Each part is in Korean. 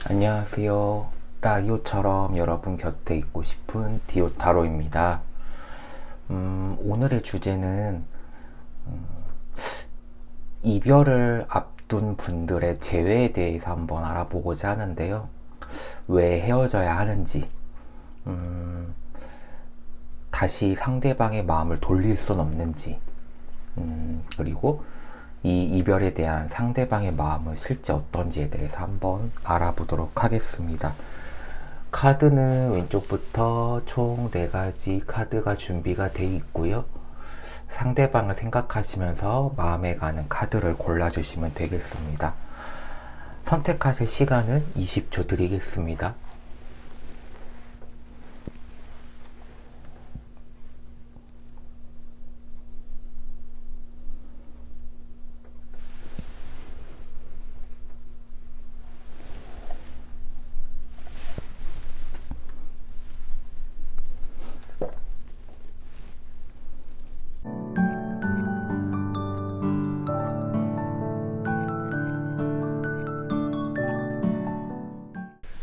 안녕하세요. 라디오처럼 여러분 곁에 있고 싶은 디오타로입니다. 오늘의 주제는 이별을 앞둔 분들의 재회에 대해서 한번 알아보고자 하는데요. 왜 헤어져야 하는지, 다시 상대방의 마음을 돌릴 순 없는지, 그리고 이 이별에 대한 상대방의 마음은 실제 어떤지에 대해서 한번 알아보도록 하겠습니다. 카드는 왼쪽부터 총 4가지 카드가 준비가 되어 있고요. 상대방을 생각하시면서 마음에 가는 카드를 골라주시면 되겠습니다. 선택하실 시간은 20초 드리겠습니다.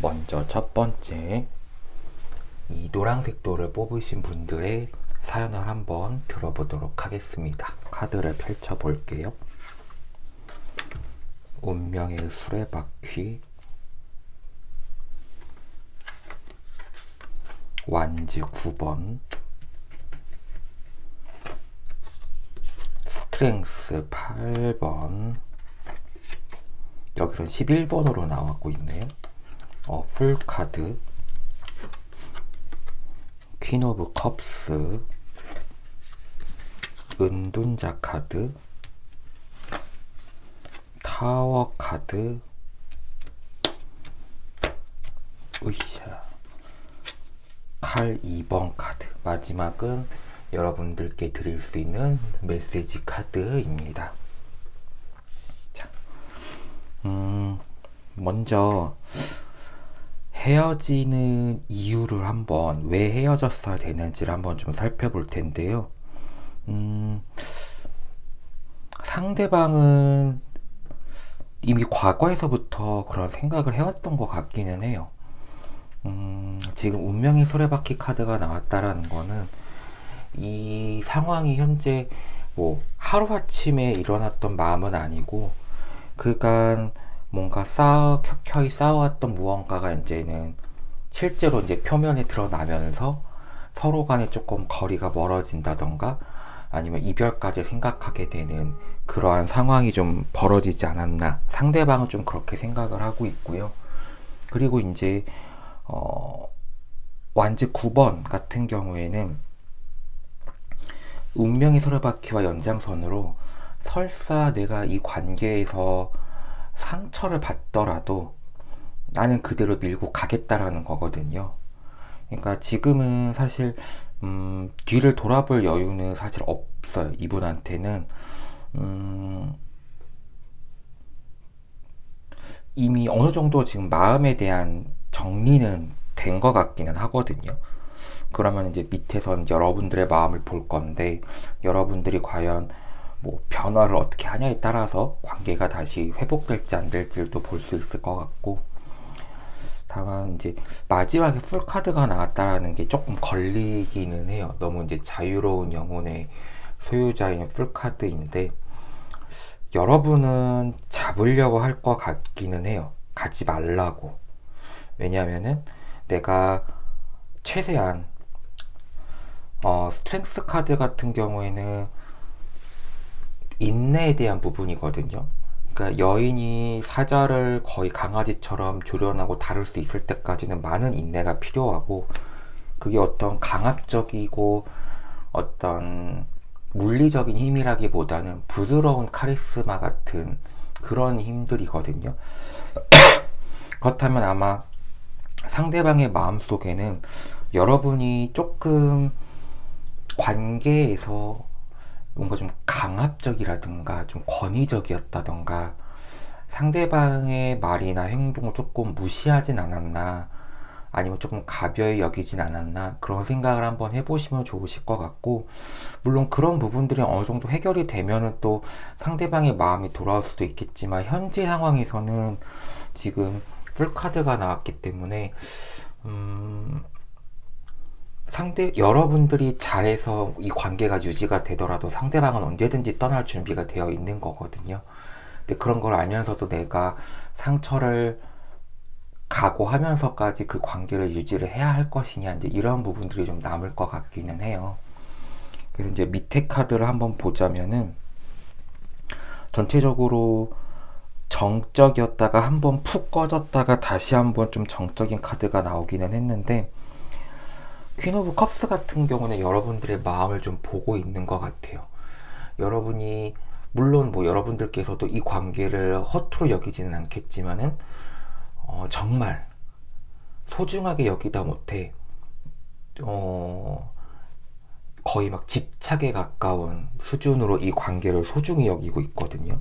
먼저 첫 번째, 이 노란색 돌을 뽑으신 분들의 사연을 한번 들어보도록 하겠습니다. 카드를 펼쳐 볼게요. 운명의 수레바퀴, 완즈 9번, 스트렝스 8번, 여기서 11번으로 나오고 있네요. 풀카드, 퀸 오브 컵스, 은둔자 카드, 타워 카드, 으쌰, 칼 2번 카드. 마지막은 여러분들께 드릴 수 있는 메시지 카드입니다. 자, 먼저 헤어지는 이유를 한번, 왜 헤어졌어야 되는지를 한번 좀 살펴볼 텐데요. 상대방은 이미 과거에서부터 그런 생각을 해왔던 것 같기는 해요. 지금 운명의 수레바퀴 카드가 나왔다라는 거는 이 상황이 현재 뭐 하루아침에 일어났던 마음은 아니고 그간 뭔가 켜켜이 쌓아왔던 무언가가 이제는 실제로 이제 표면에 드러나면서 서로 간에 조금 거리가 멀어진다던가 아니면 이별까지 생각하게 되는 그러한 상황이 좀 벌어지지 않았나. 상대방은 좀 그렇게 생각을 하고 있고요. 그리고 이제 완즈 9번 같은 경우에는 운명의 수레바퀴와 연장선으로 설사 내가 이 관계에서 상처를 받더라도 나는 그대로 밀고 가겠다라는 거거든요. 그러니까 지금은 사실 뒤를 돌아볼 여유는 사실 없어요. 이분한테는 이미 어느 정도 지금 마음에 대한 정리는 된 것 같기는 하거든요. 그러면 이제 밑에선 여러분들의 마음을 볼 건데 여러분들이 과연 뭐 변화를 어떻게 하냐에 따라서 관계가 다시 회복될지 안 될지도 볼 수 있을 것 같고, 다만 이제 마지막에 풀카드가 나왔다라는 게 조금 걸리기는 해요. 너무 이제 자유로운 영혼의 소유자인 풀카드인데 여러분은 잡으려고 할 것 같기는 해요. 가지 말라고. 왜냐하면은 내가 최대한 스트렝스 카드 같은 경우에는 인내에 대한 부분이거든요. 그러니까 여인이 사자를 거의 강아지처럼 조련하고 다룰 수 있을 때까지는 많은 인내가 필요하고, 그게 어떤 강압적이고 어떤 물리적인 힘이라기보다는 부드러운 카리스마 같은 그런 힘들이거든요. 그렇다면 아마 상대방의 마음속에는 여러분이 조금 관계에서 뭔가 좀 강압적이라든가 좀 권위적이었다던가 상대방의 말이나 행동을 조금 무시하진 않았나, 아니면 조금 가벼이 여기진 않았나, 그런 생각을 한번 해보시면 좋으실 것 같고, 물론 그런 부분들이 어느 정도 해결이 되면은 또 상대방의 마음이 돌아올 수도 있겠지만 현재 상황에서는 지금 풀카드가 나왔기 때문에 여러분들이 잘해서 이 관계가 유지가 되더라도 상대방은 언제든지 떠날 준비가 되어 있는 거거든요. 근데 그런 걸 알면서도 내가 상처를 각오하면서까지 그 관계를 유지를 해야 할 것이냐, 이제 이런 부분들이 좀 남을 것 같기는 해요. 그래서 이제 밑에 카드를 한번 보자면은 전체적으로 정적이었다가 한번 푹 꺼졌다가 다시 한번 좀 정적인 카드가 나오기는 했는데, 퀸 오브 컵스 같은 경우는 여러분들의 마음을 좀 보고 있는 것 같아요. 여러분이 물론 뭐 여러분들께서도 이 관계를 허투루 여기지는 않겠지만은 정말 소중하게 여기다 못해 거의 막 집착에 가까운 수준으로 이 관계를 소중히 여기고 있거든요.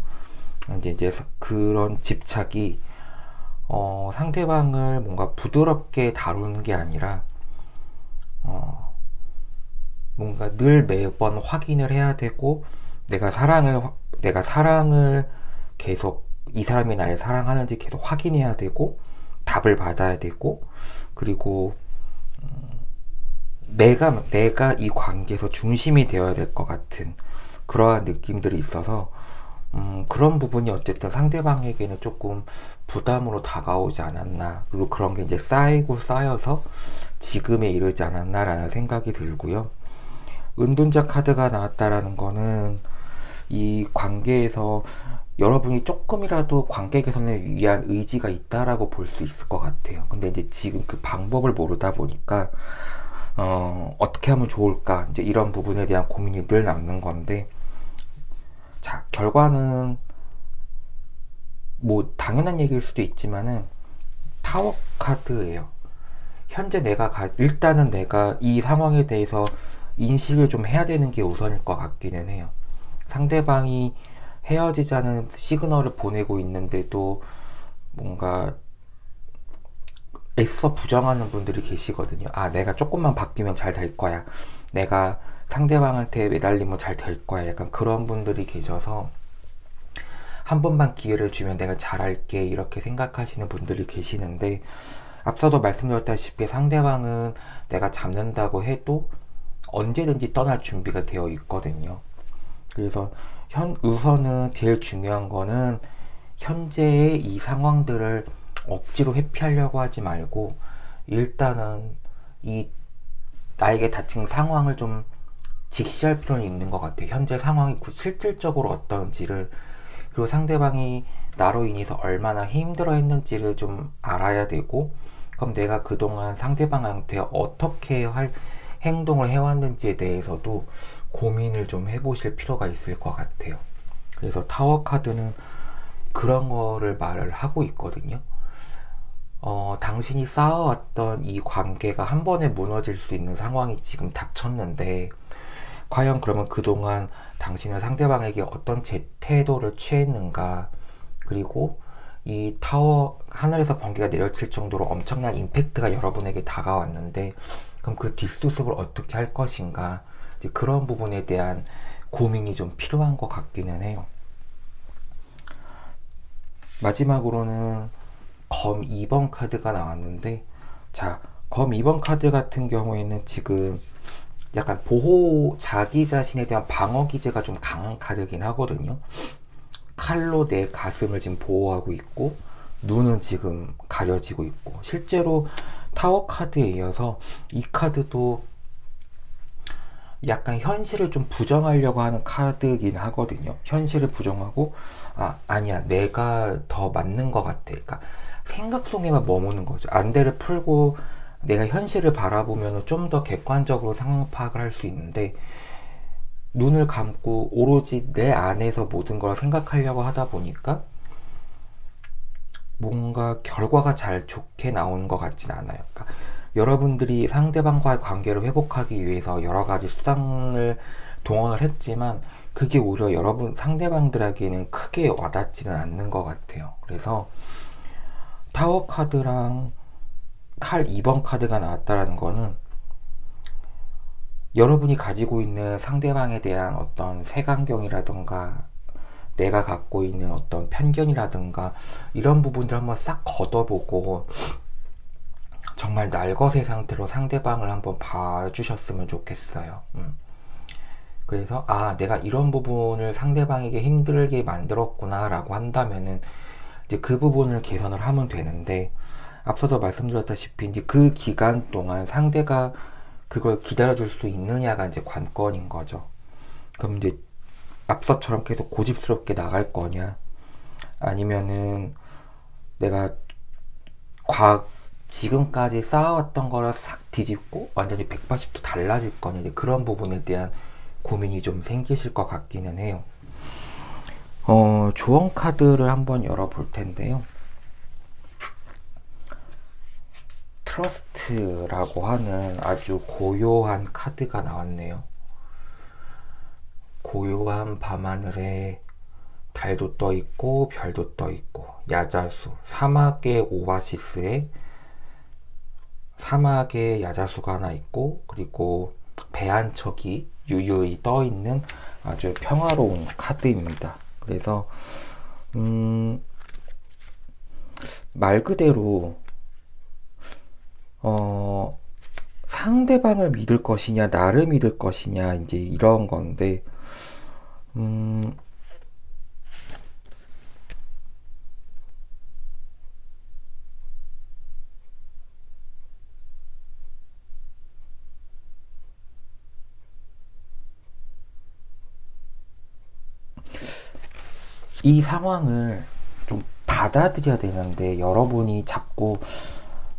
이제 그런 집착이 상대방을 뭔가 부드럽게 다루는 게 아니라 뭔가 늘 매번 확인을 해야 되고, 내가 사랑을 계속, 이 사람이 나를 사랑하는지 계속 확인해야 되고, 답을 받아야 되고, 그리고 내가 이 관계에서 중심이 되어야 될 것 같은 그러한 느낌들이 있어서 그런 부분이 어쨌든 상대방에게는 조금 부담으로 다가오지 않았나, 그리고 그런 게 이제 쌓이고 쌓여서 지금에 이르지 않았나라는 생각이 들고요. 은둔자 카드가 나왔다라는 거는 이 관계에서 여러분이 조금이라도 관계 개선을 위한 의지가 있다라고 볼 수 있을 것 같아요. 근데 이제 지금 그 방법을 모르다 보니까 어떻게 하면 좋을까, 이제 이런 부분에 대한 고민이 늘 남는 건데, 자, 결과는 뭐 당연한 얘기일 수도 있지만은 타워 카드예요. 현재 일단은 내가 이 상황에 대해서 인식을 좀 해야 되는 게 우선일 것 같기는 해요. 상대방이 헤어지자는 시그널을 보내고 있는데도 뭔가 애써 부정하는 분들이 계시거든요. 아, 내가 조금만 바뀌면 잘 될 거야, 내가 상대방한테 매달리면 잘 될 거야, 약간 그런 분들이 계셔서 한 번만 기회를 주면 내가 잘할게, 이렇게 생각하시는 분들이 계시는데, 앞서도 말씀드렸다시피 상대방은 내가 잡는다고 해도 언제든지 떠날 준비가 되어 있거든요. 그래서 우선은 제일 중요한 거는 현재의 이 상황들을 억지로 회피하려고 하지 말고, 일단은 이 나에게 닥친 상황을 좀 직시할 필요는 있는 것 같아요. 현재 상황이 실질적으로 어떤지를, 그리고 상대방이 나로 인해서 얼마나 힘들어 했는지를 좀 알아야 되고, 그럼 내가 그동안 상대방한테 어떻게 행동을 해왔는지에 대해서도 고민을 좀 해보실 필요가 있을 것 같아요. 그래서 타워 카드는 그런 거를 말을 하고 있거든요. 당신이 쌓아왔던 이 관계가 한 번에 무너질 수 있는 상황이 지금 닥쳤는데, 과연 그러면 그동안 당신은 상대방에게 어떤 태도를 취했는가, 그리고 이 타워 하늘에서 번개가 내려칠 정도로 엄청난 임팩트가 여러분에게 다가왔는데, 그럼 그 뒷수습을 어떻게 할 것인가, 이제 그런 부분에 대한 고민이 좀 필요한 것 같기는 해요. 마지막으로는 검 2번 카드가 나왔는데, 자, 검 2번 카드 같은 경우에는 지금 약간 자기 자신에 대한 방어 기제가 좀 강한 카드긴 하거든요. 칼로 내 가슴을 지금 보호하고 있고, 눈은 지금 가려지고 있고, 실제로 타워 카드에 이어서 이 카드도 약간 현실을 좀 부정하려고 하는 카드긴 하거든요. 현실을 부정하고, 아니야, 내가 더 맞는 것 같아, 그러니까 생각 속에만 머무는 거죠. 안대를 풀고 내가 현실을 바라보면 좀 더 객관적으로 상황 파악을 할 수 있는데, 눈을 감고 오로지 내 안에서 모든 걸 생각하려고 하다 보니까 뭔가 결과가 잘 좋게 나오는 것 같진 않아요. 그러니까 여러분들이 상대방과의 관계를 회복하기 위해서 여러 가지 수단을 동원을 했지만, 그게 오히려 여러분 상대방들에게는 크게 와닿지는 않는 것 같아요. 그래서 타워 카드랑 칼 2번 카드가 나왔다는 거는 여러분이 가지고 있는 상대방에 대한 어떤 색안경이라던가 내가 갖고 있는 어떤 편견이라든가 이런 부분들 한번 싹 걷어보고 정말 날것의 상태로 상대방을 한번 봐주셨으면 좋겠어요. 그래서 내가 이런 부분을 상대방에게 힘들게 만들었구나 라고 한다면은 이제 그 부분을 개선을 하면 되는데, 앞서도 말씀드렸다시피 이제 그 기간 동안 상대가 그걸 기다려줄 수 있느냐가 이제 관건인 거죠. 그럼 이제 앞서처럼 계속 고집스럽게 나갈 거냐, 아니면은 내가 지금까지 쌓아왔던 거를 싹 뒤집고 완전히 180도 달라질 거냐, 이제 그런 부분에 대한 고민이 좀 생기실 것 같기는 해요. 조언 카드를 한번 열어볼 텐데요. 트러스트라고 하는 아주 고요한 카드가 나왔네요. 고요한 밤하늘에 달도 떠 있고 별도 떠 있고, 야자수, 사막의 오아시스에 사막에 야자수가 하나 있고, 그리고 배 한 척이 유유히 떠 있는 아주 평화로운 카드입니다. 그래서 말 그대로 상대방을 믿을 것이냐 나를 믿을 것이냐 이제 이런 건데, 이 상황을 좀 받아들여야 되는데, 여러분이 자꾸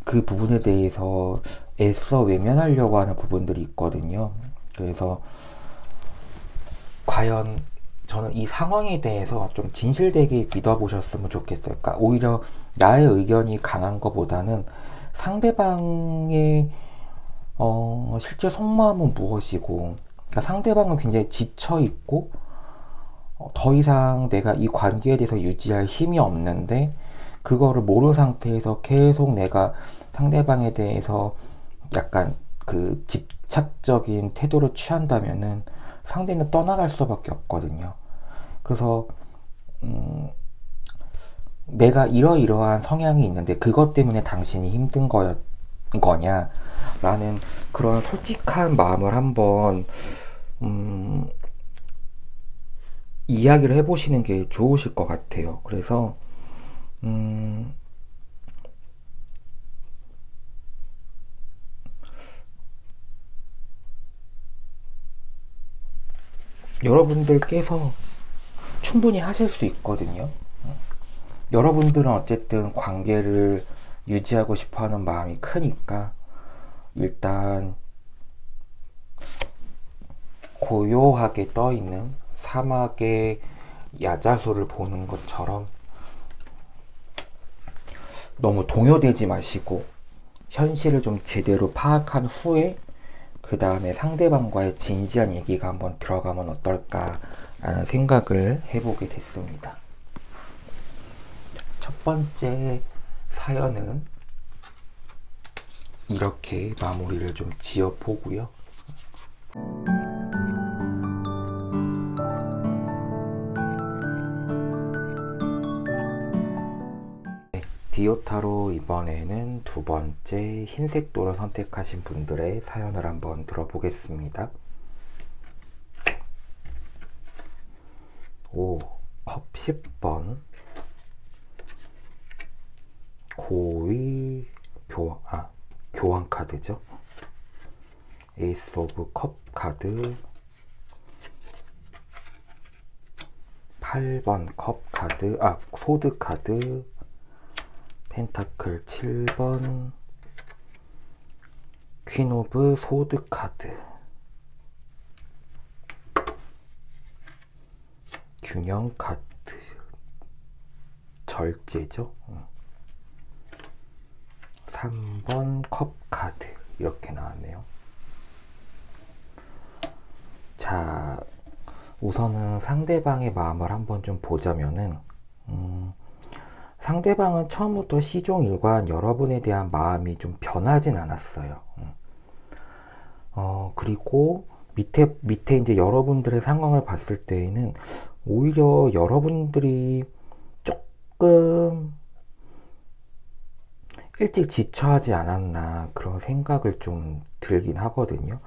그 부분에 대해서 애써 외면하려고 하는 부분들이 있거든요. 그래서 과연 저는 이 상황에 대해서 좀 진실되게 믿어보셨으면 좋겠어요. 그러니까 오히려 나의 의견이 강한 것보다는 상대방의 실제 속마음은 무엇이고, 그러니까 상대방은 굉장히 지쳐있고 더 이상 내가 이 관계에 대해서 유지할 힘이 없는데, 그거를 모르는 상태에서 계속 내가 상대방에 대해서 약간 그 집착적인 태도를 취한다면은 상대는 떠나갈 수밖에 없거든요. 그래서 내가 이러이러한 성향이 있는데 그것 때문에 당신이 힘든 거냐 라는 그런 솔직한 마음을 한번 이야기를 해보시는 게 좋으실 것 같아요. 그래서 여러분들께서 충분히 하실 수 있거든요. 여러분들은 어쨌든 관계를 유지하고 싶어하는 마음이 크니까 일단 고요하게 떠있는 사막의 야자수를 보는 것처럼 너무 동요되지 마시고 현실을 좀 제대로 파악한 후에 그 다음에 상대방과의 진지한 얘기가 한번 들어가면 어떨까라는 생각을 해보게 됐습니다. 첫 번째 사연은 이렇게 마무리를 좀 지어보고요. 디오타로 이번에는 두 번째 흰색 도를 선택하신 분들의 사연을 한번 들어보겠습니다. 컵 10번 고위 교환 카드죠. 에이스 오브 컵 카드, 8번 컵 카드, 소드 카드, 펜타클 7번, 퀸 오브 소드 카드, 균형 카드, 절제죠. 3번 컵 카드 이렇게 나왔네요. 자, 우선은 상대방의 마음을 한번 좀 보자면은 상대방은 처음부터 시종일관 여러분에 대한 마음이 좀 변하진 않았어요. 그리고 밑에 이제 여러분들의 상황을 봤을 때에는 오히려 여러분들이 조금 일찍 지쳐하지 않았나 그런 생각을 좀 들긴 하거든요.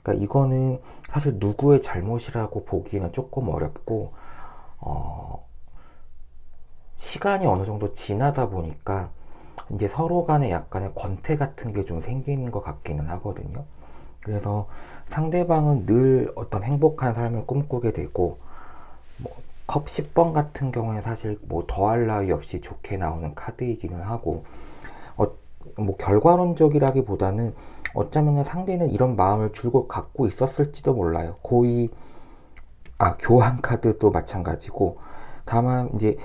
그러니까 이거는 사실 누구의 잘못이라고 보기는 조금 어렵고, 시간이 어느 정도 지나다 보니까 이제 서로 간에 약간의 권태 같은 게 좀 생기는 것 같기는 하거든요. 그래서 상대방은 늘 어떤 행복한 삶을 꿈꾸게 되고, 뭐, 컵 10번 같은 경우에 사실 뭐 더할 나위 없이 좋게 나오는 카드이기는 하고, 어, 뭐 결과론적이라기보다는 어쩌면 상대는 이런 마음을 줄곧 갖고 있었을지도 몰라요. 교환 카드도 마찬가지고. 다만 이제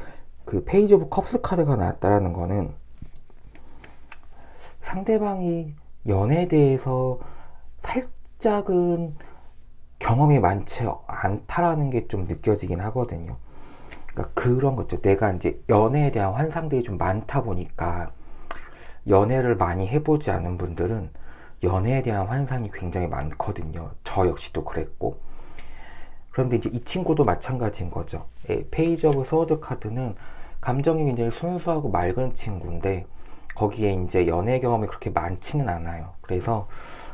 그 페이지 오브 컵스 카드가 나왔다라는 거는 상대방이 연애에 대해서 살짝은 경험이 많지 않다라는 게 좀 느껴지긴 하거든요. 그러니까 그런 거죠. 내가 이제 연애에 대한 환상들이 좀 많다 보니까, 연애를 많이 해보지 않은 분들은 연애에 대한 환상이 굉장히 많거든요. 저 역시도 그랬고. 그런데 이제 이 친구도 마찬가지인 거죠. 페이지 오브 소드 카드는 감정이 굉장히 순수하고 맑은 친구인데, 거기에 이제 연애 경험이 그렇게 많지는 않아요. 그래서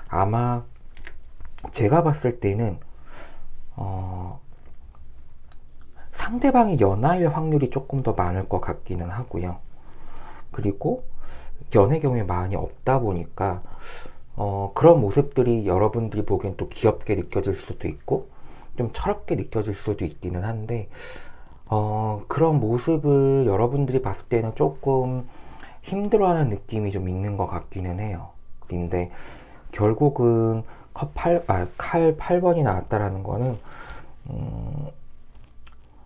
아마 제가 봤을 때는 상대방이 연하의 확률이 조금 더 많을 것 같기는 하고요. 그리고 연애 경험이 많이 없다 보니까 그런 모습들이 여러분들이 보기엔 또 귀엽게 느껴질 수도 있고 좀 철없게 느껴질 수도 있기는 한데, 그런 모습을 여러분들이 봤을 때는 조금 힘들어하는 느낌이 좀 있는 것 같기는 해요. 근데 결국은 칼 8번이 나왔다라는 거는,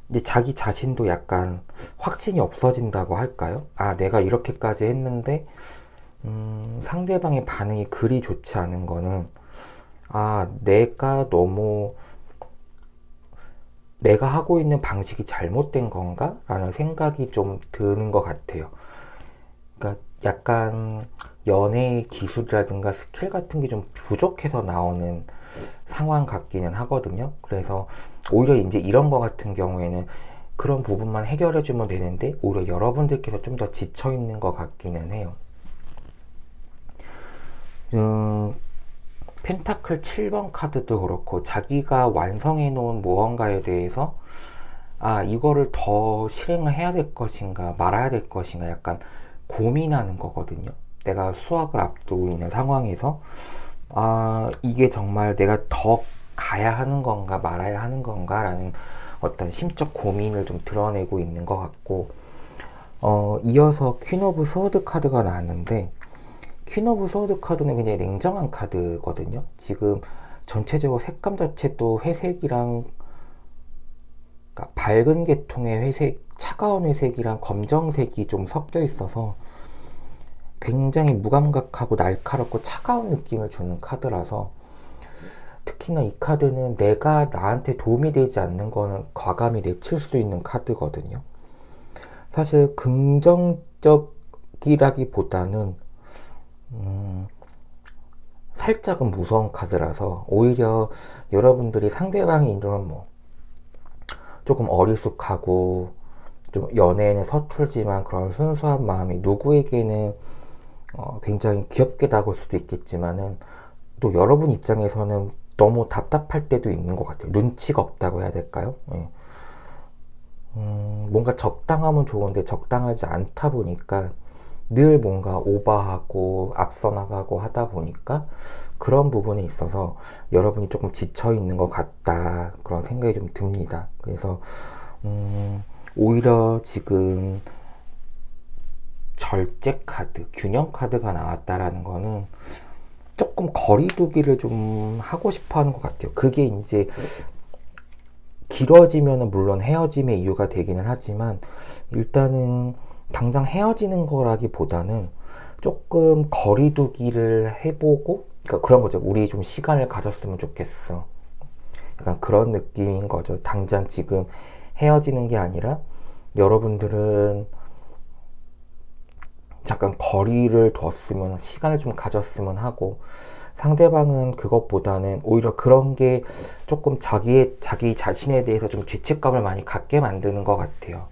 이제 자기 자신도 약간 확신이 없어진다고 할까요? 내가 이렇게까지 했는데, 상대방의 반응이 그리 좋지 않은 거는, 내가 하고 있는 방식이 잘못된 건가? 라는 생각이 좀 드는 것 같아요. 그러니까 약간 연애의 기술이라든가 스킬 같은 게 좀 부족해서 나오는 상황 같기는 하거든요. 그래서 오히려 이제 이런 거 같은 경우에는 그런 부분만 해결해주면 되는데, 오히려 여러분들께서 좀 더 지쳐있는 것 같기는 해요. 펜타클 7번 카드도 그렇고, 자기가 완성해 놓은 무언가에 대해서 이거를 더 실행을 해야 될 것인가 말아야 될 것인가 약간 고민하는 거거든요. 내가 수학을 앞두고 있는 상황에서 이게 정말 내가 더 가야 하는 건가 말아야 하는 건가 라는 어떤 심적 고민을 좀 드러내고 있는 것 같고, 이어서 퀸 오브 소드 카드가 나왔는데, 퀸 오브 소드 카드는 굉장히 냉정한 카드거든요. 지금 전체적으로 색감 자체도 회색이랑, 그러니까 밝은 계통의 회색, 차가운 회색이랑 검정색이 좀 섞여 있어서 굉장히 무감각하고 날카롭고 차가운 느낌을 주는 카드라서, 특히나 이 카드는 내가 나한테 도움이 되지 않는 거는 과감히 내칠 수 있는 카드거든요. 사실 긍정적이라기보다는 살짝은 무서운 카드라서, 오히려 여러분들이 상대방이 이런 조금 어리숙하고 좀 연애에는 서툴지만 그런 순수한 마음이 누구에게는 굉장히 귀엽게 다가올 수도 있겠지만은, 또 여러분 입장에서는 너무 답답할 때도 있는 것 같아요. 눈치가 없다고 해야 될까요? 네. 뭔가 적당하면 좋은데 적당하지 않다 보니까 늘 뭔가 오버하고 앞서 나가고 하다 보니까 그런 부분에 있어서 여러분이 조금 지쳐 있는 것 같다, 그런 생각이 좀 듭니다. 그래서 오히려 지금 절제 카드, 균형 카드가 나왔다라는 거는 조금 거리두기를 좀 하고 싶어 하는 것 같아요. 그게 이제 길어지면은 물론 헤어짐의 이유가 되기는 하지만, 일단은 당장 헤어지는 거라기보다는 조금 거리두기를 해보고, 그러니까 그런 거죠. 우리 좀 시간을 가졌으면 좋겠어. 약간 그런 느낌인 거죠. 당장 지금 헤어지는 게 아니라 여러분들은 잠깐 거리를 뒀으면, 시간을 좀 가졌으면 하고, 상대방은 그것보다는 오히려 그런 게 조금 자기 자신에 대해서 좀 죄책감을 많이 갖게 만드는 것 같아요.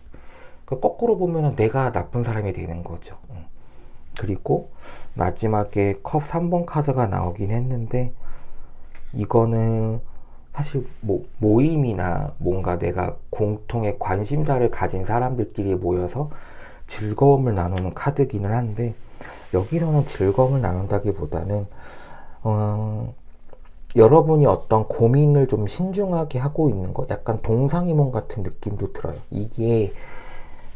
거꾸로 보면 내가 나쁜 사람이 되는 거죠. 그리고 마지막에 컵 3번 카드가 나오긴 했는데, 이거는 사실 뭐 모임이나 뭔가 내가 공통의 관심사를 가진 사람들끼리 모여서 즐거움을 나누는 카드기는 한데, 여기서는 즐거움을 나눈다기보다는 여러분이 어떤 고민을 좀 신중하게 하고 있는 거, 약간 동상이몽 같은 느낌도 들어요. 이게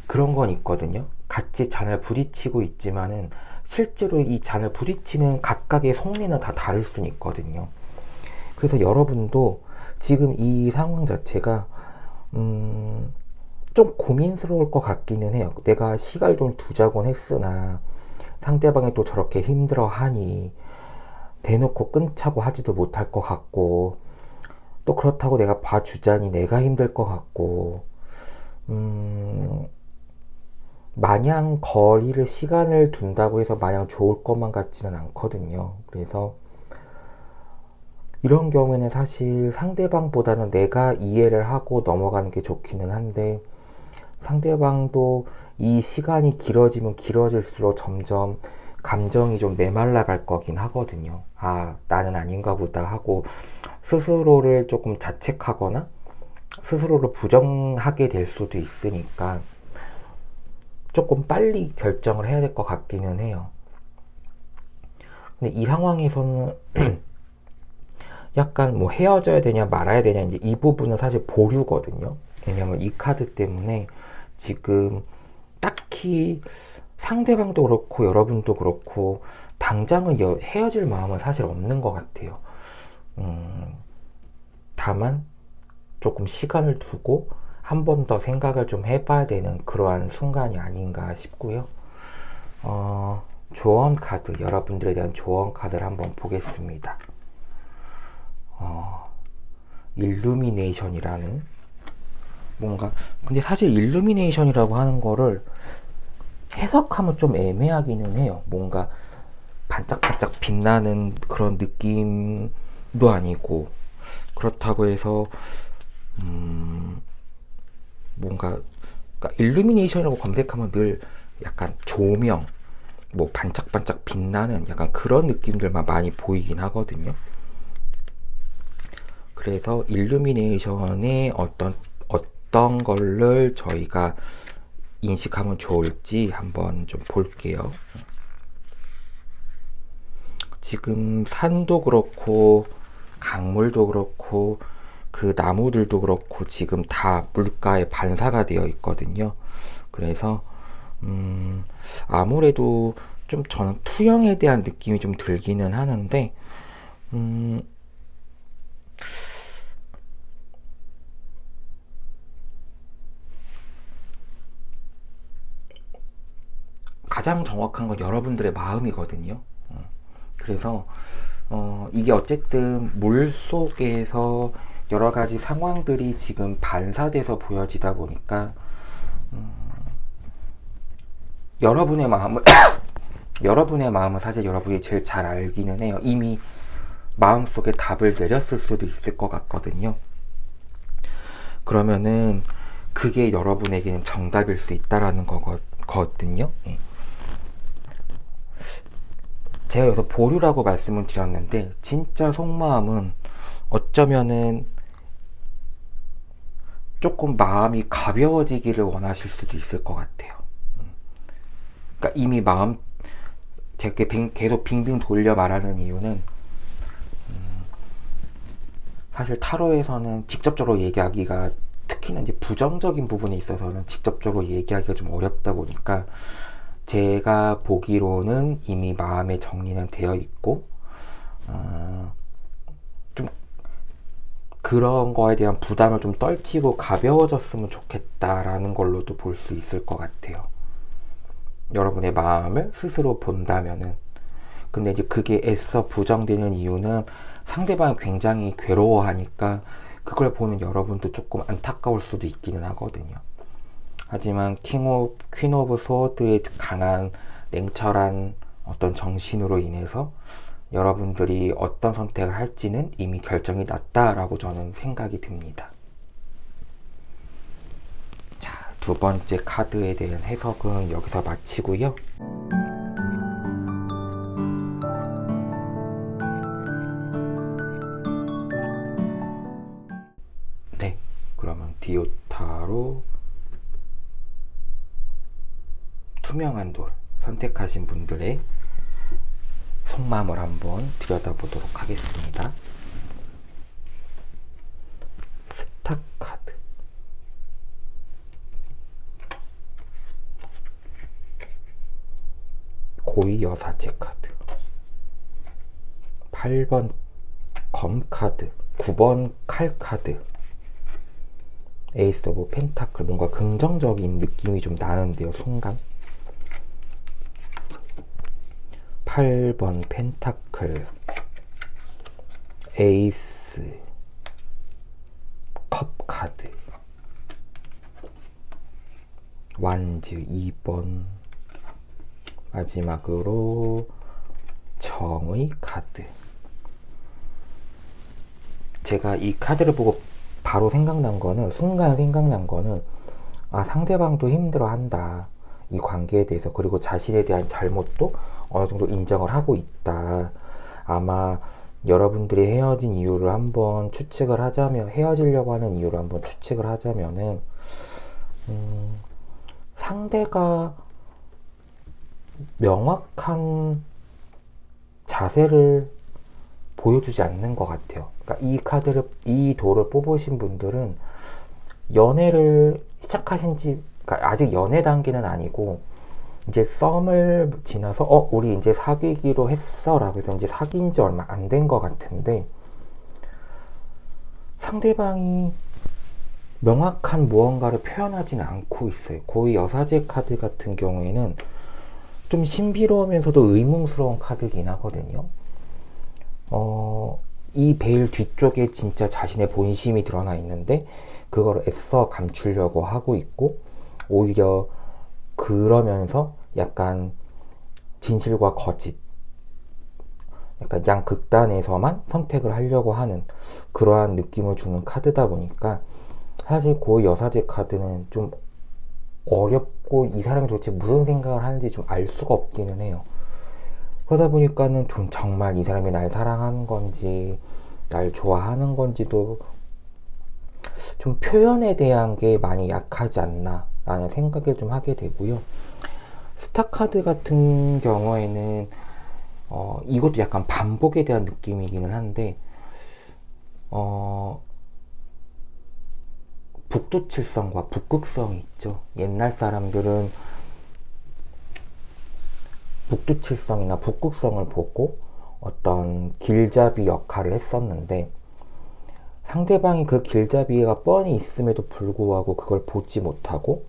그런 건 있거든요. 같이 잔을 부딪히고 있지만은 실제로 이 잔을 부딪히는 각각의 속내는 다 다를 수는 있거든요. 그래서 여러분도 지금 이 상황 자체가 좀 고민스러울 것 같기는 해요. 내가 시간을 좀 두자곤 했으나 상대방이 또 저렇게 힘들어하니 대놓고 끊자고 하지도 못할 것 같고, 또 그렇다고 내가 봐주자니 내가 힘들 것 같고, 마냥 거리를 시간을 둔다고 해서 마냥 좋을 것만 같지는 않거든요. 그래서 이런 경우에는 사실 상대방보다는 내가 이해를 하고 넘어가는 게 좋기는 한데, 상대방도 이 시간이 길어지면 길어질수록 점점 감정이 좀 메말라 갈 거긴 하거든요. 아, 나는 아닌가 보다 하고 스스로를 조금 자책하거나 스스로를 부정하게 될 수도 있으니까 조금 빨리 결정을 해야 될 것 같기는 해요. 근데 이 상황에서는 약간 뭐 헤어져야 되냐 말아야 되냐, 이제 이 부분은 사실 보류거든요. 왜냐면 이 카드 때문에 지금 딱히 상대방도 그렇고 여러분도 그렇고 당장은 헤어질 마음은 사실 없는 것 같아요. 다만 조금 시간을 두고 한 번 더 생각을 좀 해봐야 되는 그러한 순간이 아닌가 싶고요. 조언 카드, 여러분들에 대한 조언 카드를 한번 보겠습니다. 일루미네이션이라는, 뭔가 근데 사실 일루미네이션이라고 하는 거를 해석하면 좀 애매하기는 해요. 뭔가 반짝반짝 빛나는 그런 느낌도 아니고, 그렇다고 해서 뭔가, 그러니까 일루미네이션이라고 검색하면 늘 약간 조명, 뭐 반짝반짝 빛나는 약간 그런 느낌들만 많이 보이긴 하거든요. 그래서 일루미네이션의 어떤 거를 저희가 인식하면 좋을지 한번 좀 볼게요. 지금 산도 그렇고 강물도 그렇고 그 나무들도 그렇고 지금 다 물가에 반사가 되어 있거든요. 그래서 아무래도 좀 저는 투영에 대한 느낌이 좀 들기는 하는데, 가장 정확한 건 여러분들의 마음이거든요. 그래서 이게 어쨌든 물 속에서 여러 가지 상황들이 지금 반사돼서 보여지다 보니까 여러분의 마음은 여러분의 마음은 사실 여러분이 제일 잘 알기는 해요. 이미 마음속에 답을 내렸을 수도 있을 것 같거든요. 그러면은 그게 여러분에게는 정답일 수 있다라는 거거든요. 제가 여기서 보류라고 말씀을 드렸는데, 진짜 속마음은 어쩌면은 조금 마음이 가벼워지기를 원하실 수도 있을 것 같아요. 그러니까 이미 마음, 제가 계속 빙빙 돌려 말하는 이유는 사실 타로에서는 직접적으로 얘기하기가, 특히나 이제 부정적인 부분에 있어서는 직접적으로 얘기하기가 좀 어렵다 보니까, 제가 보기로는 이미 마음의 정리는 되어 있고 좀 그런 거에 대한 부담을 좀 떨치고 가벼워졌으면 좋겠다라는 걸로도 볼 수 있을 것 같아요. 여러분의 마음을 스스로 본다면은. 근데 이제 그게 애써 부정되는 이유는 상대방이 굉장히 괴로워하니까 그걸 보는 여러분도 조금 안타까울 수도 있기는 하거든요. 하지만 퀸 오브 소드의 강한 냉철한 어떤 정신으로 인해서 여러분들이 어떤 선택을 할지는 이미 결정이 났다라고 저는 생각이 듭니다. 자, 두 번째 카드에 대한 해석은 여기서 마치고요. 네, 그러면 디오타로 투명한 돌 선택하신 분들의 속마음을 한번 들여다보도록 하겠습니다. 스타 카드, 고위 여사제 카드, 8번 검 카드, 9번 칼 카드, 에이스 오브 펜타클. 뭔가 긍정적인 느낌이 좀 나는데요, 순간. 8번 펜타클, 에이스, 컵 카드, 완즈 2번, 마지막으로 정의 카드. 제가 이 카드를 보고 바로 순간 생각난 거는, 아, 상대방도 힘들어한다, 이 관계에 대해서. 그리고 자신에 대한 잘못도 어느 정도 인정을 하고 있다. 아마 여러분들이 헤어진 이유를 한번 추측을 하자면, 헤어지려고 하는 이유를 한번 추측을 하자면은, 상대가 명확한 자세를 보여주지 않는 것 같아요. 그러니까 이 돌을 뽑으신 분들은 연애를 시작하신 지, 그러니까 아직 연애 단계는 아니고, 이제 썸을 지나서, 우리 이제 사귀기로 했어 라고 해서 이제 사귄 지 얼마 안 된 것 같은데, 상대방이 명확한 무언가를 표현하지는 않고 있어요. 고위 여사제 카드 같은 경우에는 좀 신비로우면서도 의문스러운 카드긴 하거든요. 이 베일 뒤쪽에 진짜 자신의 본심이 드러나 있는데, 그걸 애써 감추려고 하고 있고, 오히려 그러면서 약간 진실과 거짓, 약간 양극단에서만 선택을 하려고 하는 그러한 느낌을 주는 카드다 보니까, 사실 고위 여사제 카드는 좀 어렵고, 이 사람이 도대체 무슨 생각을 하는지 좀 알 수가 없기는 해요. 그러다 보니까는 정말 이 사람이 날 사랑하는 건지, 날 좋아하는 건지도 좀 표현에 대한 게 많이 약하지 않나 라는 생각을 좀 하게 되고요. 스타 카드 같은 경우에는 이것도 약간 반복에 대한 느낌이기는 한데, 북두칠성과 북극성이 있죠. 옛날 사람들은 북두칠성이나 북극성을 보고 어떤 길잡이 역할을 했었는데, 상대방이 그 길잡이가 뻔히 있음에도 불구하고 그걸 보지 못하고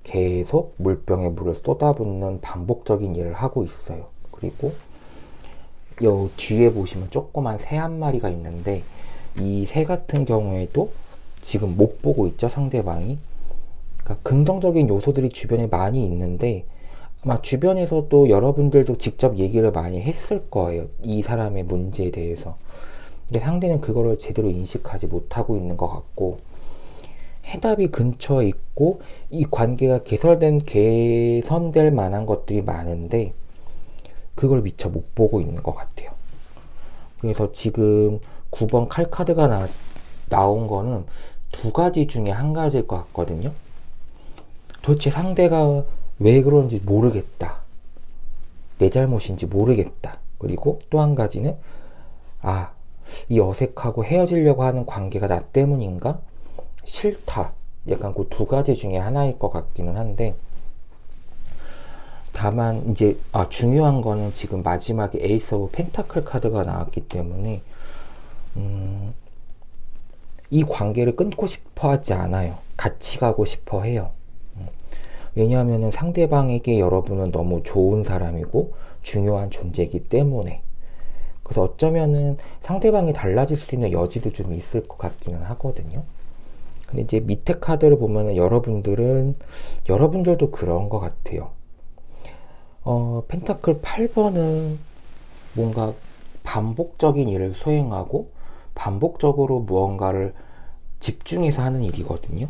계속 물병에 물을 쏟아붓는 반복적인 일을 하고 있어요. 그리고 요 뒤에 보시면 조그만 새 한 마리가 있는데, 이 새 같은 경우에도 지금 못 보고 있죠, 상대방이. 그러니까 긍정적인 요소들이 주변에 많이 있는데, 아마 주변에서도 여러분들도 직접 얘기를 많이 했을 거예요, 이 사람의 문제에 대해서. 근데 상대는 그거를 제대로 인식하지 못하고 있는 것 같고, 해답이 근처에 있고 이 관계가 개선될 만한 것들이 많은데, 그걸 미처 못 보고 있는 것 같아요. 그래서 지금 9번 칼카드가 나온 거는 두 가지 중에 한 가지일 것 같거든요. 도대체 상대가 왜 그런지 모르겠다, 내 잘못인지 모르겠다. 그리고 또 한 가지는, 이 어색하고 헤어지려고 하는 관계가 나 때문인가? 싫다. 약간 그 두 가지 중에 하나일 것 같기는 한데, 다만 이제 중요한 거는 지금 마지막에 에이스 오브 펜타클 카드가 나왔기 때문에 이 관계를 끊고 싶어 하지 않아요. 같이 가고 싶어 해요. 왜냐하면 상대방에게 여러분은 너무 좋은 사람이고 중요한 존재이기 때문에. 그래서 어쩌면은 상대방이 달라질 수 있는 여지도 좀 있을 것 같기는 하거든요. 근데 이제 밑에 카드를 보면은 여러분들도 그런 것 같아요. 펜타클 8번은 뭔가 반복적인 일을 수행하고 반복적으로 무언가를 집중해서 하는 일이거든요.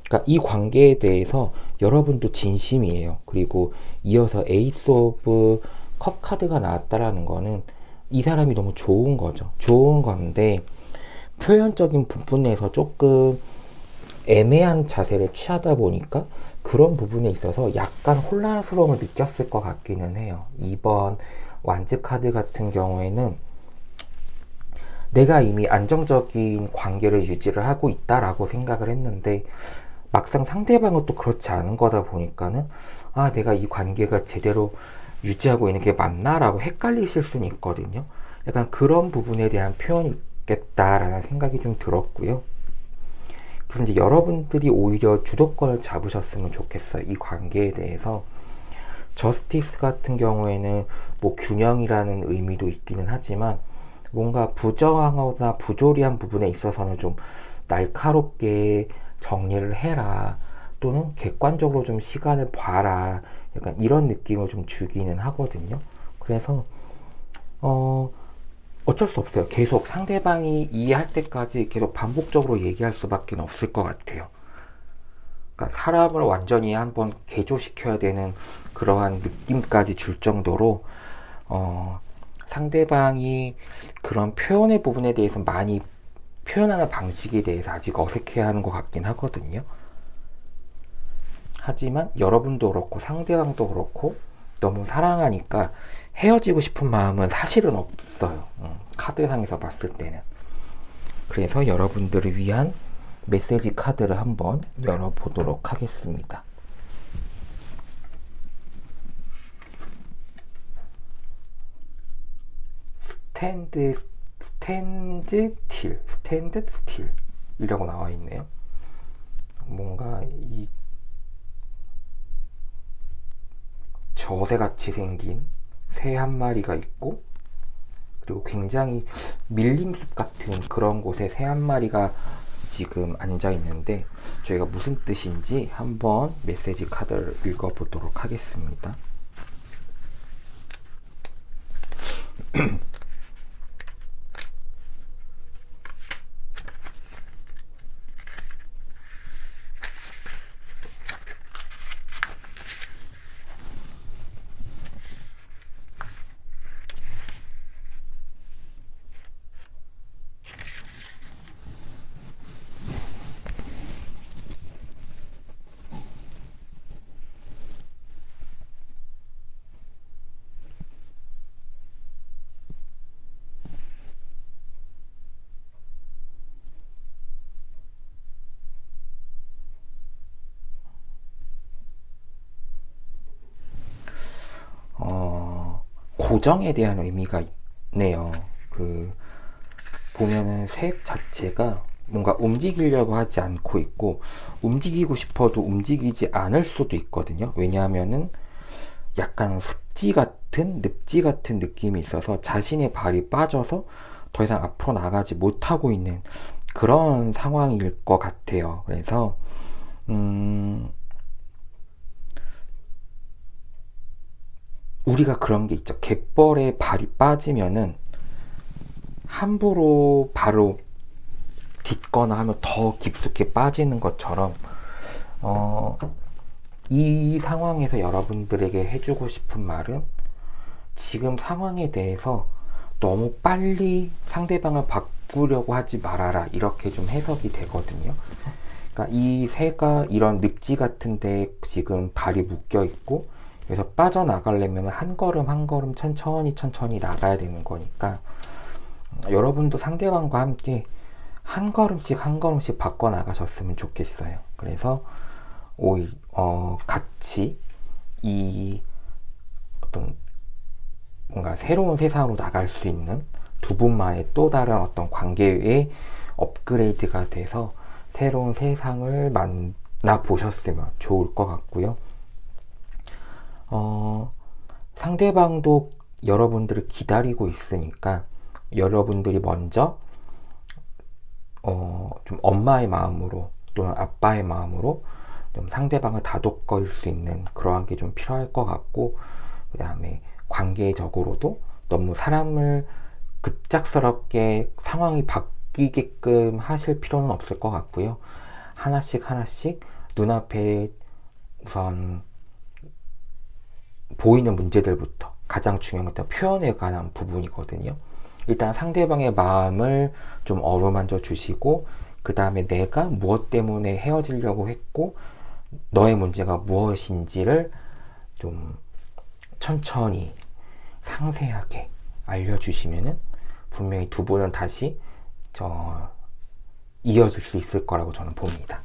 그러니까 이 관계에 대해서 여러분도 진심이에요. 그리고 이어서 에이스 오브 컵 카드가 나왔다라는 거는 이 사람이 너무 좋은 거죠. 좋은 건데 표현적인 부분에서 조금 애매한 자세를 취하다 보니까 그런 부분에 있어서 약간 혼란스러움을 느꼈을 것 같기는 해요. 이번 완즈 카드 같은 경우에는 내가 이미 안정적인 관계를 유지를 하고 있다라고 생각을 했는데 막상 상대방은 또 그렇지 않은 거다 보니까는 아, 내가 이 관계가 제대로 유지하고 있는 게 맞나라고 헷갈리실 수는 있거든요. 약간 그런 부분에 대한 표현이 있겠다라는 생각이 좀 들었고요. 그래서 이제 여러분들이 오히려 주도권을 잡으셨으면 좋겠어요. 이 관계에 대해서. 저스티스 같은 경우에는 뭐 균형이라는 의미도 있기는 하지만 뭔가 부정하거나 부조리한 부분에 있어서는 좀 날카롭게 정리를 해라, 또는 객관적으로 좀 시간을 봐라, 약간 이런 느낌을 좀 주기는 하거든요. 그래서 어쩔 수 없어요. 계속 상대방이 이해할 때까지 계속 반복적으로 얘기할 수밖에 없을 것 같아요. 그러니까 사람을 완전히 한번 개조시켜야 되는 그러한 느낌까지 줄 정도로 상대방이 그런 표현의 부분에 대해서 많이 표현하는 방식에 대해서 아직 어색해하는 것 같긴 하거든요. 하지만 여러분도 그렇고 상대방도 그렇고 너무 사랑하니까 헤어지고 싶은 마음은 사실은 없어요. 카드상에서 봤을 때는. 그래서 여러분들을 위한 메시지 카드를 한번 열어보도록 하겠습니다. 스탠드 스틸 이라고 나와 있네요. 뭔가 이 저새같이 생긴 새 한 마리가 있고, 그리고 굉장히 밀림숲 같은 그런 곳에 새 한 마리가 지금 앉아 있는데, 저희가 무슨 뜻인지 한번 메시지 카드를 읽어보도록 하겠습니다. 고정에 대한 의미가 있네요. 보면은 색 자체가 뭔가 움직이려고 하지 않고 있고, 움직이고 싶어도 움직이지 않을 수도 있거든요. 왜냐하면은 약간 습지 같은, 늪지 같은 느낌이 있어서 자신의 발이 빠져서 더 이상 앞으로 나가지 못하고 있는 그런 상황일 것 같아요. 그래서 우리가 그런 게 있죠. 갯벌에 발이 빠지면은 함부로 바로 딛거나 하면 더 깊숙이 빠지는 것처럼, 이 상황에서 여러분들에게 해주고 싶은 말은 지금 상황에 대해서 너무 빨리 상대방을 바꾸려고 하지 말아라, 이렇게 좀 해석이 되거든요. 그러니까 이 새가 이런 늪지 같은데 지금 발이 묶여 있고, 그래서 빠져나가려면 한 걸음 한 걸음 천천히 나가야 되는 거니까, 여러분도 상대방과 함께 한 걸음씩 바꿔 나가셨으면 좋겠어요. 그래서 같이 이 어떤 뭔가 새로운 세상으로 나갈 수 있는 두 분만의 또 다른 어떤 관계의 업그레이드가 돼서 새로운 세상을 만나 보셨으면 좋을 것 같고요. 상대방도 여러분들을 기다리고 있으니까 여러분들이 먼저 좀 엄마의 마음으로 또는 아빠의 마음으로 좀 상대방을 다독거릴 수 있는 그러한 게 좀 필요할 것 같고, 그 다음에 관계적으로도 너무 사람을 급작스럽게 상황이 바뀌게끔 하실 필요는 없을 것 같고요. 하나씩 하나씩 눈앞에 우선 보이는 문제들부터, 가장 중요한 건 표현에 관한 부분이거든요. 일단 상대방의 마음을 좀 어루만져 주시고, 그 다음에 내가 무엇 때문에 헤어지려고 했고 너의 문제가 무엇인지를 좀 천천히 상세하게 알려주시면은 분명히 두 분은 다시 이어질 수 있을 거라고 저는 봅니다.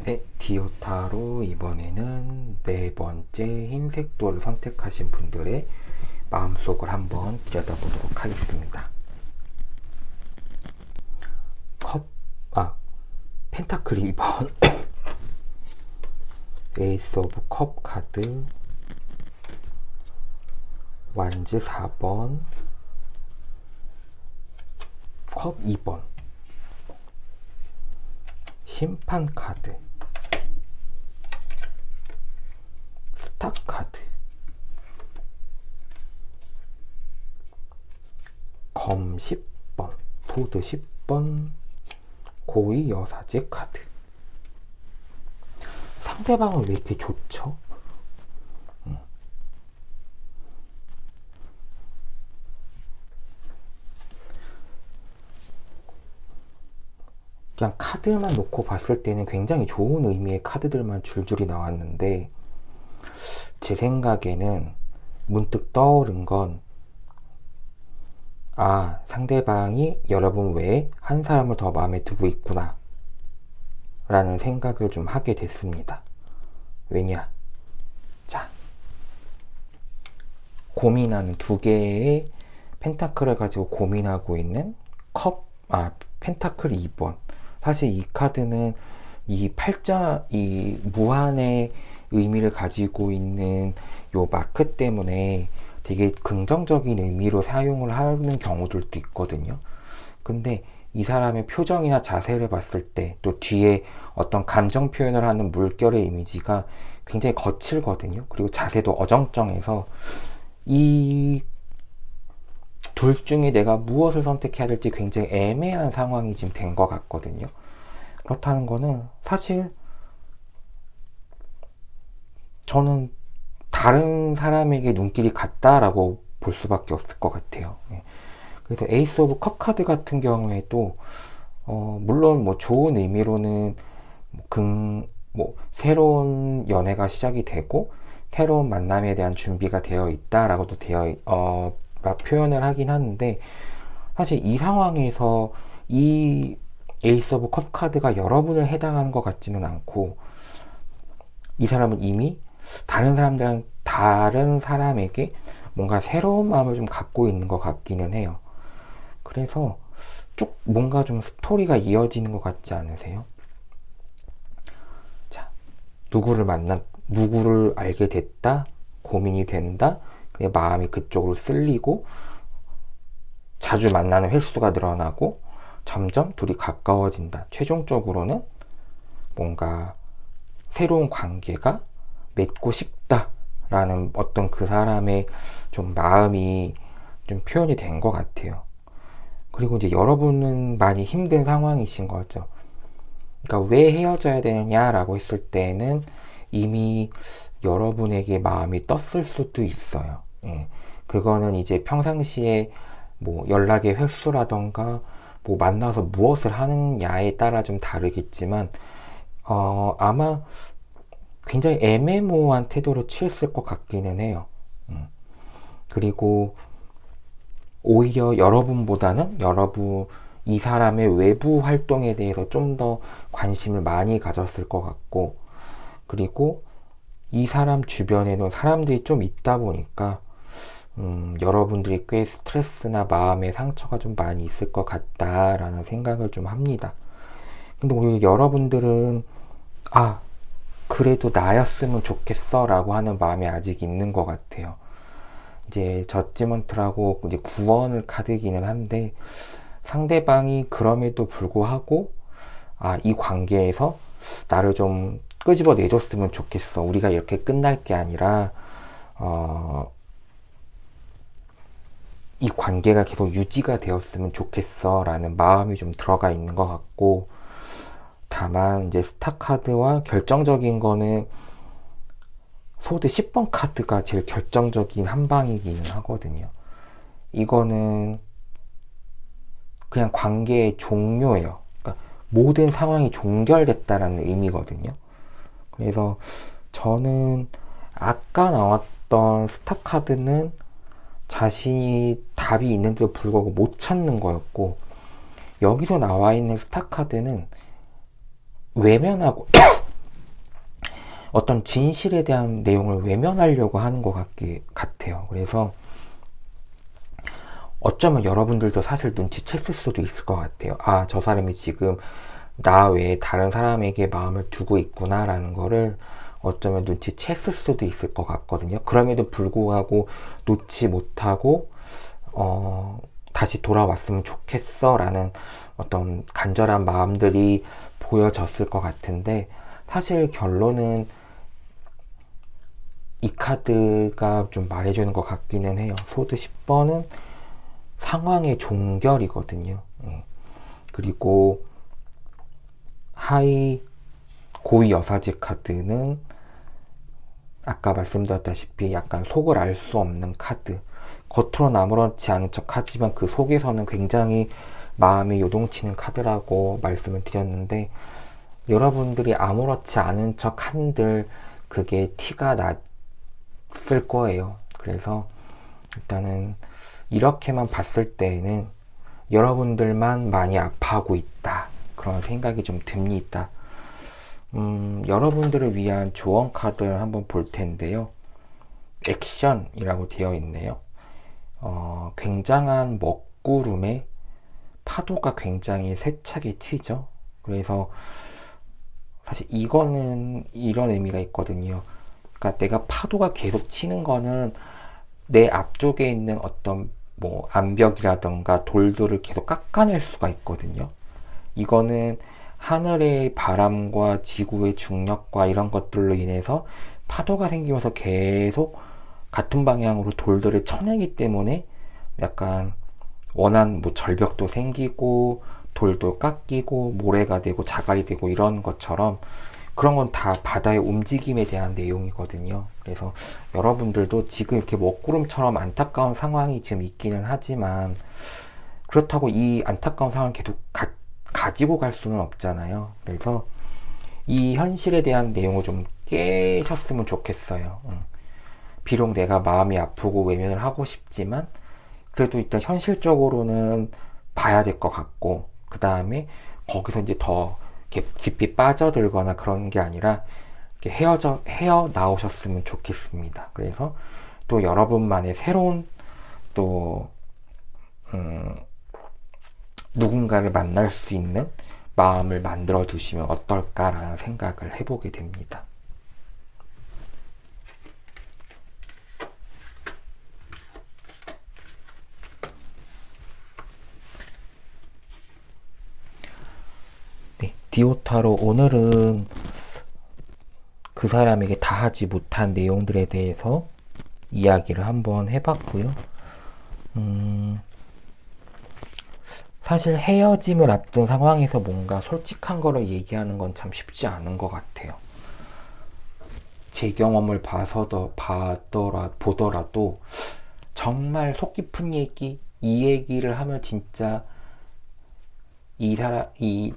네, 디오타로 이번에는 네 번째 흰색도를 선택하신 분들의 마음속을 한번 들여다보도록 하겠습니다. 펜타클 2번 에이스 오브 컵 카드, 완즈 4번, 컵 2번, 심판 카드, 스탑 카드, 검 10번, 소드 10번, 고위 여사제 카드. 상대방은 왜 이렇게 좋죠? 그냥 카드만 놓고 봤을 때는 굉장히 좋은 의미의 카드들만 줄줄이 나왔는데, 제 생각에는 문득 떠오른 건, 상대방이 여러분 외에 한 사람을 더 마음에 두고 있구나 라는 생각을 좀 하게 됐습니다. 왜냐? 자, 고민하는 두 개의 펜타클을 가지고 고민하고 있는 펜타클 2번. 사실 이 카드는 이 무한의 의미를 가지고 있는 요 마크 때문에 되게 긍정적인 의미로 사용을 하는 경우들도 있거든요. 근데 이 사람의 표정이나 자세를 봤을 때, 또 뒤에 어떤 감정 표현을 하는 물결의 이미지가 굉장히 거칠거든요. 그리고 자세도 어정쩡해서 이 둘 중에 내가 무엇을 선택해야 될지 굉장히 애매한 상황이 지금 된 것 같거든요. 그렇다는 거는 사실 저는 다른 사람에게 눈길이 갔다라고 볼 수밖에 없을 것 같아요. 그래서 에이스 오브 컵 카드 같은 경우에도 물론 뭐 좋은 의미로는 새로운 연애가 시작이 되고 새로운 만남에 대한 준비가 되어 있다라고도 표현을 하긴 하는데, 사실 이 상황에서 이 에이스 오브 컵 카드가 여러분을 해당하는 것 같지는 않고, 이 사람은 이미 다른 사람에게 뭔가 새로운 마음을 좀 갖고 있는 것 같기는 해요. 그래서 쭉 뭔가 좀 스토리가 이어지는 것 같지 않으세요? 자, 누구를 알게 됐다, 고민이 된다, 마음이 그쪽으로 쓸리고, 자주 만나는 횟수가 늘어나고, 점점 둘이 가까워진다. 최종적으로는 뭔가 새로운 관계가 맺고 싶다라는 어떤 그 사람의 좀 마음이 좀 표현이 된 것 같아요. 그리고 이제 여러분은 많이 힘든 상황이신 거죠. 그러니까 왜 헤어져야 되느냐라고 했을 때는 이미 여러분에게 마음이 떴을 수도 있어요. 그거는 이제 평상시에 뭐 연락의 횟수라던가 뭐 만나서 무엇을 하느냐에 따라 좀 다르겠지만, 아마 굉장히 애매모호한 태도를 취했을 것 같기는 해요. 그리고 오히려 여러분보다는 이 사람의 외부 활동에 대해서 좀 더 관심을 많이 가졌을 것 같고, 그리고 이 사람 주변에는 사람들이 좀 있다 보니까 여러분들이 꽤 스트레스나 마음의 상처가 좀 많이 있을 것 같다라는 생각을 좀 합니다. 근데 오히려 여러분들은 그래도 나였으면 좋겠어 라고 하는 마음이 아직 있는 것 같아요. 이제 저지먼트라고 이제 구원을 카드기는 한데, 상대방이 그럼에도 불구하고 이 관계에서 나를 좀 끄집어 내줬으면 좋겠어. 우리가 이렇게 끝날 게 아니라 이 관계가 계속 유지가 되었으면 좋겠어 라는 마음이 좀 들어가 있는 것 같고, 다만 이제 스타카드와 결정적인 거는 소드 10번 카드가 제일 결정적인 한 방이기는 하거든요. 이거는 그냥 관계의 종료예요. 그러니까 모든 상황이 종결됐다라는 의미거든요. 그래서 저는 아까 나왔던 스타카드는 자신이 답이 있는데도 불구하고 못 찾는 거였고, 여기서 나와 있는 스타카드는 외면하고 어떤 진실에 대한 내용을 외면하려고 하는 것 같아요. 그래서 어쩌면 여러분들도 사실 눈치챘을 수도 있을 것 같아요. 저 사람이 지금 나 외에 다른 사람에게 마음을 두고 있구나 라는 거를 어쩌면 눈치챘을 수도 있을 것 같거든요. 그럼에도 불구하고 놓지 못하고 다시 돌아왔으면 좋겠어 라는 어떤 간절한 마음들이 보여졌을 것 같은데, 사실 결론은 이 카드가 좀 말해주는 것 같기는 해요. 소드 10번은 상황의 종결이거든요. 그리고 하이 고위 여사제 카드는 아까 말씀드렸다시피 약간 속을 알 수 없는 카드. 겉으로는 아무렇지 않은 척 하지만 그 속에서는 굉장히 마음이 요동치는 카드라고 말씀을 드렸는데, 여러분들이 아무렇지 않은 척 한들 그게 티가 났을 거예요. 그래서 일단은 이렇게만 봤을 때에는 여러분들만 많이 아파하고 있다, 그런 생각이 좀 듭니다. 여러분들을 위한 조언 카드를 한번 볼 텐데요. 액션이라고 되어 있네요. 굉장한 먹구름에 파도가 굉장히 세차게 튀죠. 그래서 사실 이거는 이런 의미가 있거든요. 그러니까 내가 파도가 계속 치는 거는 내 앞쪽에 있는 어떤 뭐 암벽이라던가 돌들을 계속 깎아낼 수가 있거든요. 이거는 하늘의 바람과 지구의 중력과 이런 것들로 인해서 파도가 생기면서 계속 같은 방향으로 돌들을 쳐내기 때문에 약간 원한 뭐 절벽도 생기고 돌도 깎이고 모래가 되고 자갈이 되고 이런 것처럼, 그런 건 다 바다의 움직임에 대한 내용이거든요. 그래서 여러분들도 지금 이렇게 먹구름처럼 안타까운 상황이 지금 있기는 하지만, 그렇다고 이 안타까운 상황을 계속 가지고 갈 수는 없잖아요. 그래서 이 현실에 대한 내용을 좀 깨셨으면 좋겠어요. 비록 내가 마음이 아프고 외면을 하고 싶지만 그래도 일단 현실적으로는 봐야 될 것 같고, 그 다음에 거기서 이제 더 깊이 빠져들거나 그런 게 아니라 이렇게 헤어 나오셨으면 좋겠습니다. 그래서 또 여러분만의 새로운 또 누군가를 만날 수 있는 마음을 만들어 두시면 어떨까라는 생각을 해보게 됩니다. 네, 디오타로 오늘은 그 사람에게 다 하지 못한 내용들에 대해서 이야기를 한번 해봤고요. 사실 헤어짐을 앞둔 상황에서 뭔가 솔직한 거를 얘기하는 건 참 쉽지 않은 것 같아요. 제 경험을 보더라도 정말 속 깊은 얘기, 이 얘기를 하면 진짜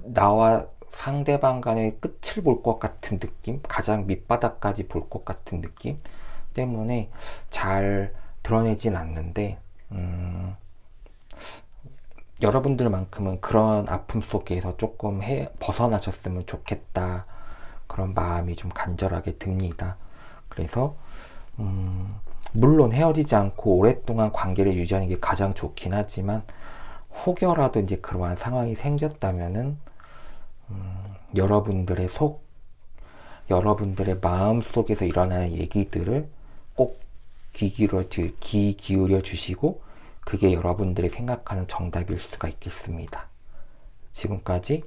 나와 상대방 간의 끝을 볼 것 같은 느낌, 가장 밑바닥까지 볼 것 같은 느낌 때문에 잘 드러내진 않는데, 여러분들만큼은 그런 아픔 속에서 조금 벗어나셨으면 좋겠다, 그런 마음이 좀 간절하게 듭니다. 그래서 물론 헤어지지 않고 오랫동안 관계를 유지하는 게 가장 좋긴 하지만, 혹여라도 이제 그러한 상황이 생겼다면은 여러분들의 마음 속에서 일어나는 얘기들을 꼭 귀 기울여 주시고, 그게 여러분들이 생각하는 정답일 수가 있겠습니다. 지금까지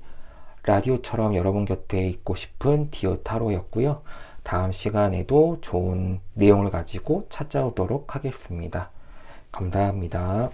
라디오처럼 여러분 곁에 있고 싶은 디오 타로였고요. 다음 시간에도 좋은 내용을 가지고 찾아오도록 하겠습니다. 감사합니다.